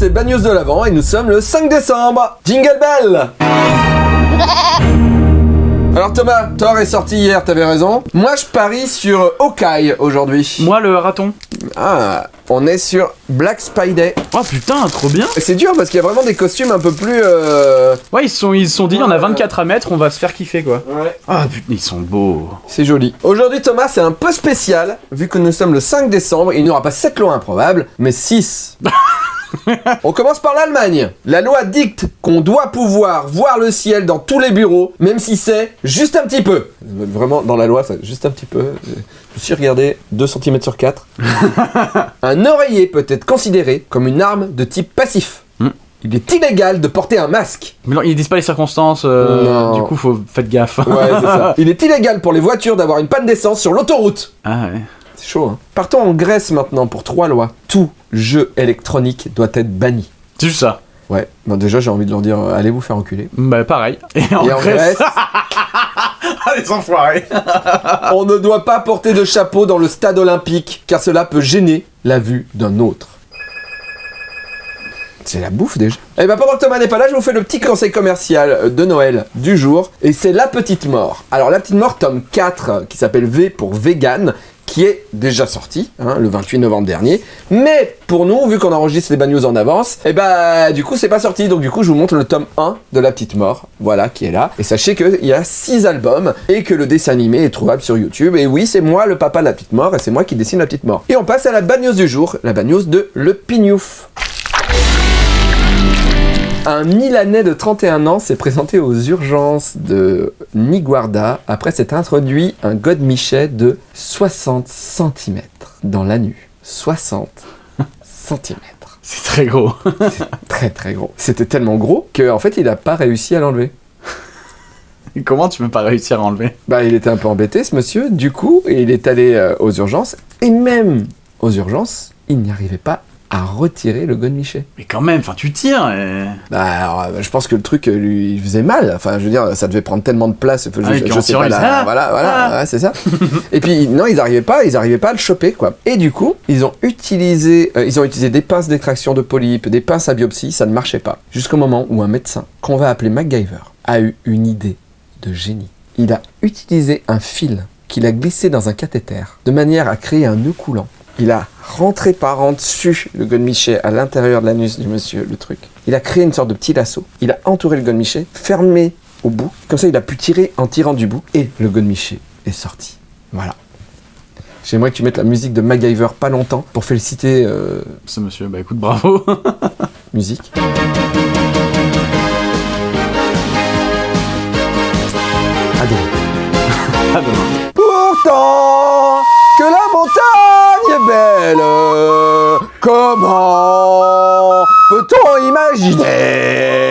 c'est Bad News de l'Avent et nous sommes le 5 décembre. Jingle Bell. Alors Thomas, Thor est sorti hier, t'avais raison. Moi je parie sur Hawkeye aujourd'hui. Moi, le raton. Ah, on est sur Black Spidey. Oh putain, trop bien. C'est dur parce qu'il y a vraiment des costumes un peu plus... Ouais, ils se sont dit, on a 24 à mettre, on va se faire kiffer, quoi. Ouais. Ah putain, ils sont beaux. C'est joli. Aujourd'hui Thomas, c'est un peu spécial. Vu que nous sommes le 5 décembre, il n'y aura pas 7 lois improbables, mais 6. On commence par l'Allemagne. La loi dicte qu'on doit pouvoir voir le ciel dans tous les bureaux, même si c'est juste un petit peu. Vraiment, dans la loi, c'est juste un petit peu. Je me suis regardé 2 cm sur 4. Un oreiller peut être considéré comme une arme de type passif. Il est illégal de porter un masque. Mais non, ils disent pas les circonstances, Non. du coup, faites gaffe. Ouais, c'est ça. Il est illégal pour les voitures d'avoir une panne d'essence sur l'autoroute. Ah ouais. C'est chaud, hein. Partons en Grèce maintenant pour 3 lois. Tout jeu électronique doit être banni. C'est juste ça. Ouais, bon, déjà j'ai envie de leur dire allez vous faire enculer. Bah pareil. Et en Grèce... Ah, les enfoirés. On ne doit pas porter de chapeau dans le stade olympique car cela peut gêner la vue d'un autre. C'est la bouffe déjà. Et bah pendant que Thomas n'est pas là, je vous fais le petit conseil commercial de Noël du jour. Et c'est La Petite Mort. Alors La Petite Mort tome 4 qui s'appelle V pour Vegan, qui est déjà sorti, hein, le 28 novembre dernier. Mais pour nous, vu qu'on enregistre les Bad News en avance, et bah du coup c'est pas sorti. Donc du coup je vous montre le tome 1 de La Petite Mort, voilà, qui est là. Et sachez qu'il y a 6 albums et que le dessin animé est trouvable sur YouTube. Et oui, c'est moi le papa de La Petite Mort et c'est moi qui dessine La Petite Mort. Et on passe à la Bad News du jour, la Bad News de Le Pignouf. Un Milanais de 31 ans s'est présenté aux urgences de Niguarda après s'être introduit un godemichet de 60 cm dans l'anus. 60 cm. C'est très gros. C'est très très gros. C'était tellement gros qu'en fait il n'a pas réussi à l'enlever. Et comment tu peux pas réussir à enlever? Bah il était un peu embêté ce monsieur, du coup il est allé aux urgences et même aux urgences il n'y arrivait pas à retirer le godemichet. Mais quand même, enfin tu tires et... Bah, alors, je pense que le truc lui faisait mal. Enfin, je veux dire, ça devait prendre tellement de place. Je sais pas. Voilà, ouais, c'est ça. Et puis non, ils arrivaient pas à le choper, quoi. Et du coup, ils ont utilisé des pinces d'extraction de polypes, des pinces à biopsie, ça ne marchait pas. Jusqu'au moment où un médecin, qu'on va appeler MacGyver, a eu une idée de génie. Il a utilisé un fil qu'il a glissé dans un cathéter de manière à créer un nœud coulant. Il a rentré par en dessus le godemichet à l'intérieur de l'anus du monsieur, le truc. Il a créé une sorte de petit lasso. Il a entouré le godemichet, fermé au bout. Comme ça, il a pu tirer en tirant du bout. Et le godemichet est sorti. Voilà. J'aimerais que tu mettes la musique de MacGyver pas longtemps pour féliciter... Ce monsieur, bah écoute, bravo. Musique. À demain. À demain. Pourtant que la montagne est belle, comment peut-on imaginer